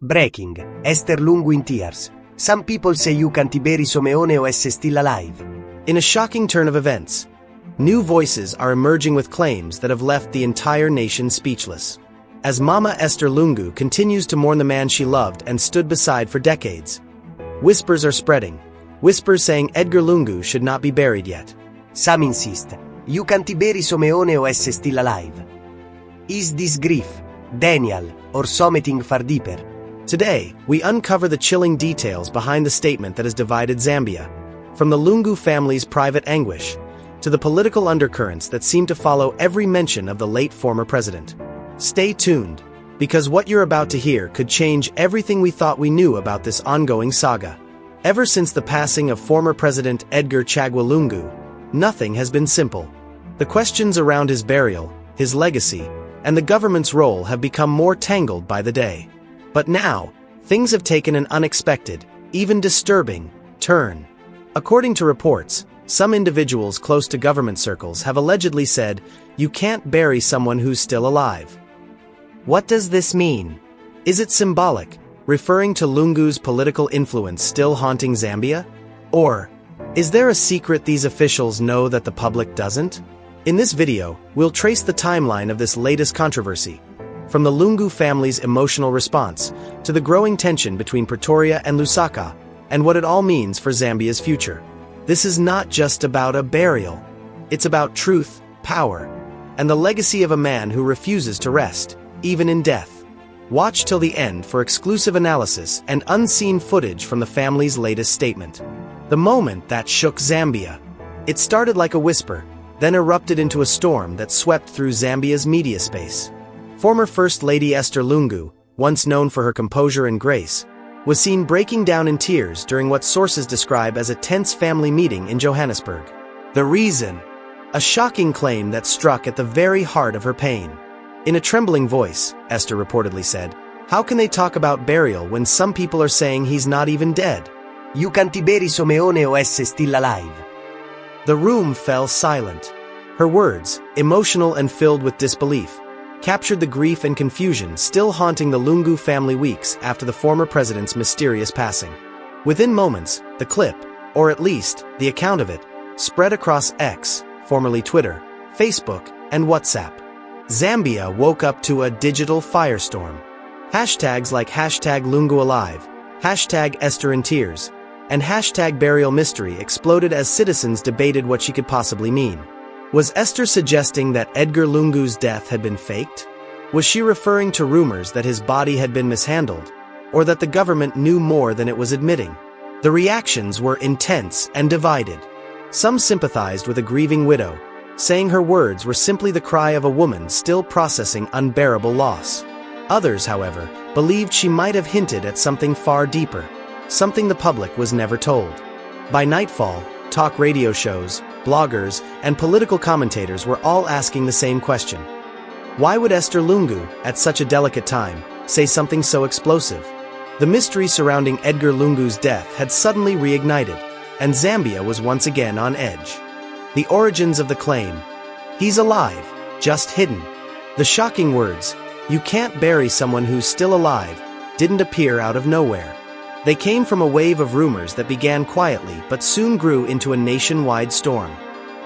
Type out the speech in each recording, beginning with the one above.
Breaking, Esther Lungu in tears. Some people say you can't bury Someone or is still alive. In a shocking turn of events, new voices are emerging with claims that have left the entire nation speechless. As Mama Esther Lungu continues to mourn the man she loved and stood beside for decades, whispers are spreading, whispers saying Edgar Lungu should not be buried yet. Some insist, you can't bury Someone or is still alive. Is this grief, Daniel, or something far deeper? Today, we uncover the chilling details behind the statement that has divided Zambia, from the Lungu family's private anguish to the political undercurrents that seem to follow every mention of the late former president. Stay tuned, because what you're about to hear could change everything we thought we knew about this ongoing saga. Ever since the passing of former President Edgar Lungu, nothing has been simple. The questions around his burial, his legacy, and the government's role have become more tangled by the day. But now, things have taken an unexpected, even disturbing, turn. According to reports, some individuals close to government circles have allegedly said, "You can't bury someone who's still alive." What does this mean? Is it symbolic, referring to Lungu's political influence still haunting Zambia? Or, is there a secret these officials know that the public doesn't? In this video, we'll trace the timeline of this latest controversy, from the Lungu family's emotional response to the growing tension between Pretoria and Lusaka, and what it all means for Zambia's future. This is not just about a burial. It's about truth, power, and the legacy of a man who refuses to rest, even in death. Watch till the end for exclusive analysis and unseen footage from the family's latest statement. The moment that shook Zambia. It started like a whisper, then erupted into a storm that swept through Zambia's media space. Former First Lady Esther Lungu, once known for her composure and grace, was seen breaking down in tears during what sources describe as a tense family meeting in Johannesburg. The reason? A shocking claim that struck at the very heart of her pain. In a trembling voice, Esther reportedly said, "How can they talk about burial when some people are saying he's not even dead? You can't bury Someone or is still alive." The room fell silent. Her words, emotional and filled with disbelief, captured the grief and confusion still haunting the Lungu family weeks after the former president's mysterious passing. Within moments, the clip, or at least the account of it, spread across X, formerly Twitter, Facebook, and WhatsApp. Zambia woke up to a digital firestorm. Hashtags like #LunguAlive, #EstherInTears, and #BurialMystery exploded as citizens debated what she could possibly mean. Was Esther suggesting that Edgar Lungu's death had been faked? Was she referring to rumors that his body had been mishandled, or that the government knew more than it was admitting? The reactions were intense and divided. Some sympathized with a grieving widow, saying her words were simply the cry of a woman still processing unbearable loss. Others, however, believed she might have hinted at something far deeper, something the public was never told. By nightfall, talk radio shows, bloggers, and political commentators were all asking the same question. Why would Esther Lungu, at such a delicate time, say something so explosive? The mystery surrounding Edgar Lungu's death had suddenly reignited, and Zambia was once again on edge. The origins of the claim, "He's alive, just hidden." The shocking words, "You can't bury someone who's still alive," didn't appear out of nowhere. They came from a wave of rumors that began quietly but soon grew into a nationwide storm.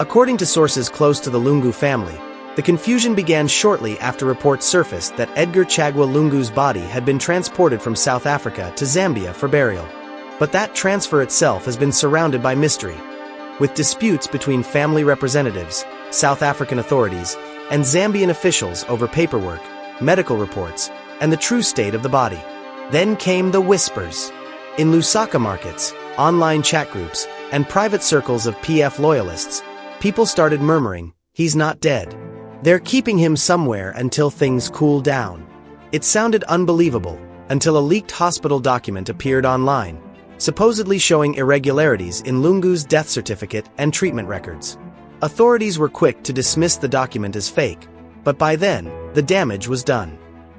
According to sources close to the Lungu family, the confusion began shortly after reports surfaced that Edgar Lungu's body had been transported from South Africa to Zambia for burial. But that transfer itself has been surrounded by mystery, with disputes between family representatives, South African authorities, and Zambian officials over paperwork, medical reports, and the true state of the body. Then came the whispers. In Lusaka markets, online chat groups, and private circles of PF loyalists, people started murmuring, "He's not dead. They're keeping him somewhere until things cool down." It sounded unbelievable, until a leaked hospital document appeared online, supposedly showing irregularities in Lungu's death certificate and treatment records. Authorities were quick to dismiss the document as fake, but by then, the damage was done.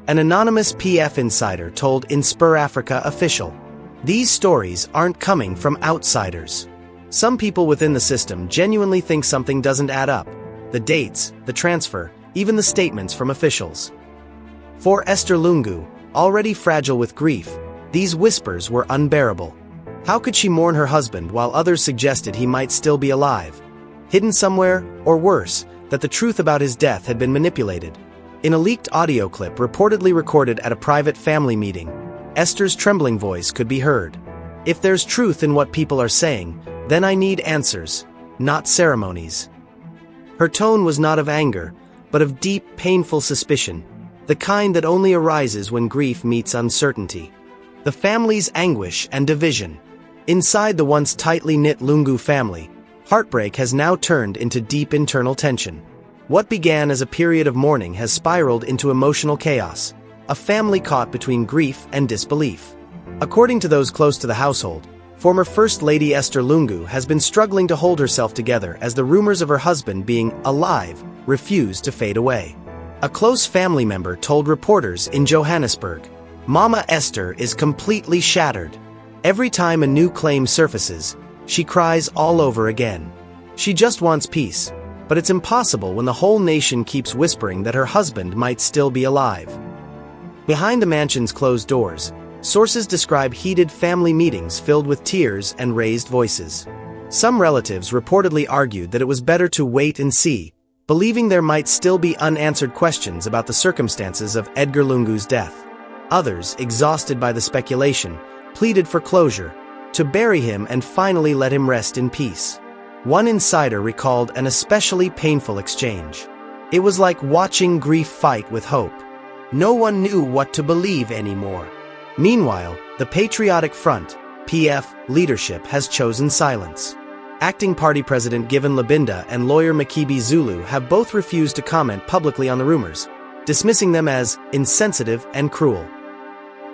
An anonymous PF insider told InspirAfrica official, "These stories aren't coming from outsiders." Some people within the system genuinely think something doesn't add up. The dates, the transfer, even the statements from officials. For Esther Lungu, Already fragile with grief, these whispers were unbearable. How could she mourn her husband while others suggested he might still be alive? Hidden somewhere, or worse, that the truth about his death had been manipulated. In a leaked audio clip reportedly recorded at a private family meeting, Esther's trembling voice could be heard. "If there's truth in what people are saying, then I need answers, not ceremonies." Her tone was not of anger, but of deep, painful suspicion, the kind that only arises when grief meets uncertainty. The family's anguish and division. Inside the once tightly knit Lungu family, heartbreak has now turned into deep internal tension. What began as a period of mourning has spiraled into emotional chaos, a family caught between grief and disbelief. According to those close to the household, former First Lady Esther Lungu has been struggling to hold herself together as the rumors of her husband being alive refuse to fade away. A close family member told reporters in Johannesburg, "Mama Esther is completely shattered. Every time a new claim surfaces, she cries all over again. She just wants peace, but it's impossible when the whole nation keeps whispering that her husband might still be alive." Behind the mansion's closed doors, sources describe heated family meetings filled with tears and raised voices. Some relatives reportedly argued that it was better to wait and see, believing there might still be unanswered questions about the circumstances of Edgar Lungu's death. Others, exhausted by the speculation, pleaded for closure, to bury him and finally let him rest in peace. One insider recalled an especially painful exchange. "It was like watching grief fight with hope. No one knew what to believe anymore." Meanwhile, the Patriotic Front, PF, leadership has chosen silence. Acting party president Given Labinda and lawyer Makibi Zulu have both refused to comment publicly on the rumors, dismissing them as insensitive and cruel.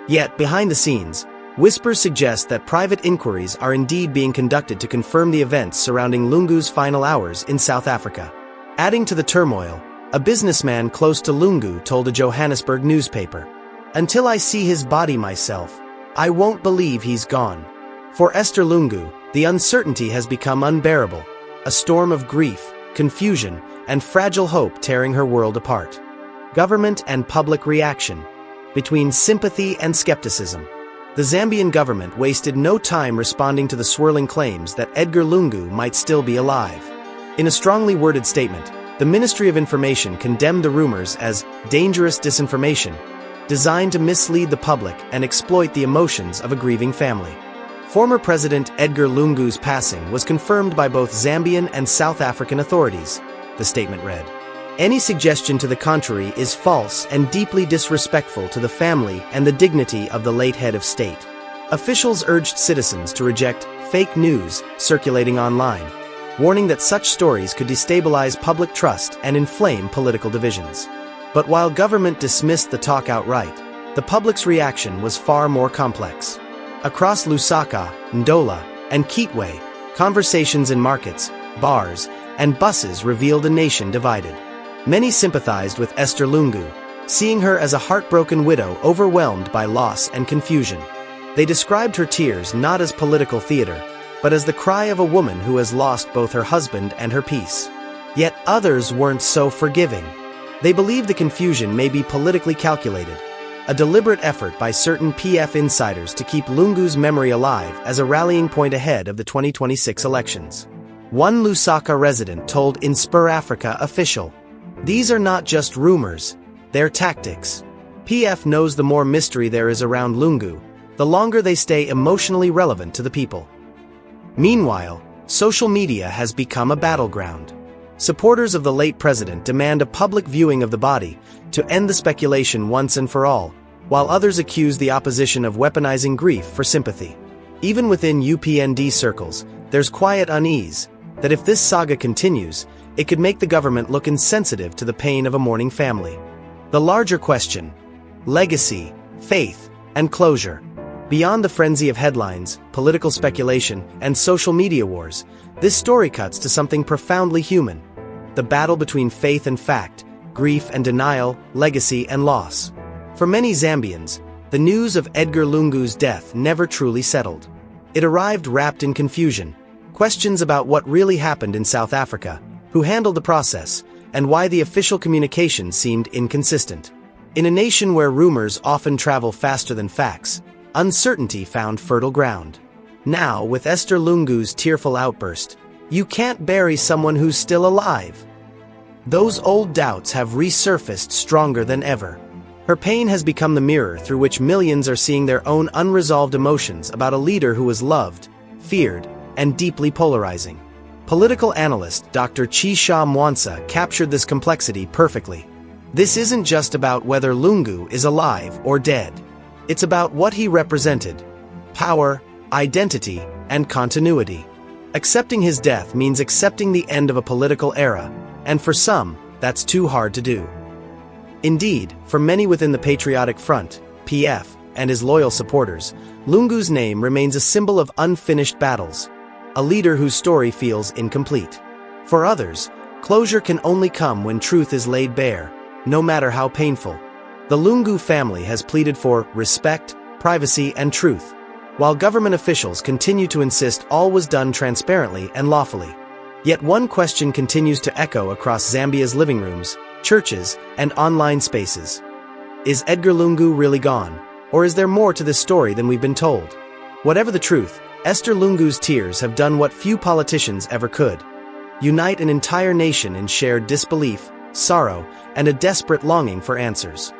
Yet, behind the scenes, whispers suggest that private inquiries are indeed being conducted to confirm the events surrounding Lungu's final hours in South Africa. Adding to the turmoil, a businessman close to Lungu told a Johannesburg newspaper, "Until I see his body myself, I won't believe he's gone." For Esther Lungu, the uncertainty has become unbearable, a storm of grief, confusion, and fragile hope tearing her world apart. Government and public reaction. Between sympathy and skepticism, the Zambian government wasted no time responding to the swirling claims that Edgar Lungu might still be alive. In a strongly worded statement, the Ministry of Information condemned the rumors as dangerous disinformation, designed to mislead the public and exploit the emotions of a grieving family. Former President Edgar Lungu's passing was confirmed by both Zambian and South African authorities, the statement read. "Any suggestion to the contrary is false and deeply disrespectful to the family and the dignity of the late head of state." Officials urged citizens to reject fake news circulating online, warning that such stories could destabilize public trust and inflame political divisions. But while government dismissed the talk outright, the public's reaction was far more complex. Across Lusaka, Ndola, and Kitwe, conversations in markets, bars, and buses revealed a nation divided. Many sympathized with Esther Lungu, seeing her as a heartbroken widow overwhelmed by loss and confusion. They described her tears not as political theater, but as the cry of a woman who has lost both her husband and her peace. Yet others weren't so forgiving. They believed the confusion may be politically calculated, a deliberate effort by certain PF insiders to keep Lungu's memory alive as a rallying point ahead of the 2026 elections. One Lusaka resident told InspirAfrica official, "These are not just rumors, they're tactics. PF knows the more mystery there is around Lungu, the longer they stay emotionally relevant to the people." Meanwhile, social media has become a battleground. Supporters of the late president demand a public viewing of the body to end the speculation once and for all, while others accuse the opposition of weaponizing grief for sympathy. Even within UPND circles, there's quiet unease that if this saga continues, it could make the government look insensitive to the pain of a mourning family. The larger question: legacy, faith, and closure. Beyond the frenzy of headlines, political speculation, and social media wars, this story cuts to something profoundly human. The battle between faith and fact, grief and denial, legacy and loss. For many Zambians, the news of Edgar Lungu's death never truly settled. It arrived wrapped in confusion, questions about what really happened in South Africa, who handled the process, and why the official communication seemed inconsistent. In a nation where rumors often travel faster than facts, uncertainty found fertile ground. Now, with Esther Lungu's tearful outburst, "You can't bury someone who's still alive." Those old doubts have resurfaced stronger than ever. Her pain has become the mirror through which millions are seeing their own unresolved emotions about a leader who was loved, feared, and deeply polarizing. Political analyst Dr. Chisha Mwansa captured this complexity perfectly. This isn't just about whether Lungu is alive or dead. It's about what he represented: power, identity, and continuity. Accepting his death means accepting the end of a political era, and for some, that's too hard to do. Indeed, for many within the Patriotic Front, PF, and his loyal supporters, Lungu's name remains a symbol of unfinished battles, a leader whose story feels incomplete. For others, closure can only come when truth is laid bare, no matter how painful. The Lungu family has pleaded for respect, privacy, and truth, while government officials continue to insist all was done transparently and lawfully. Yet one question continues to echo across Zambia's living rooms, churches, and online spaces. Is Edgar Lungu really gone, or is there more to this story than we've been told? Whatever the truth, Esther Lungu's tears have done what few politicians ever could: unite an entire nation in shared disbelief, sorrow, and a desperate longing for answers.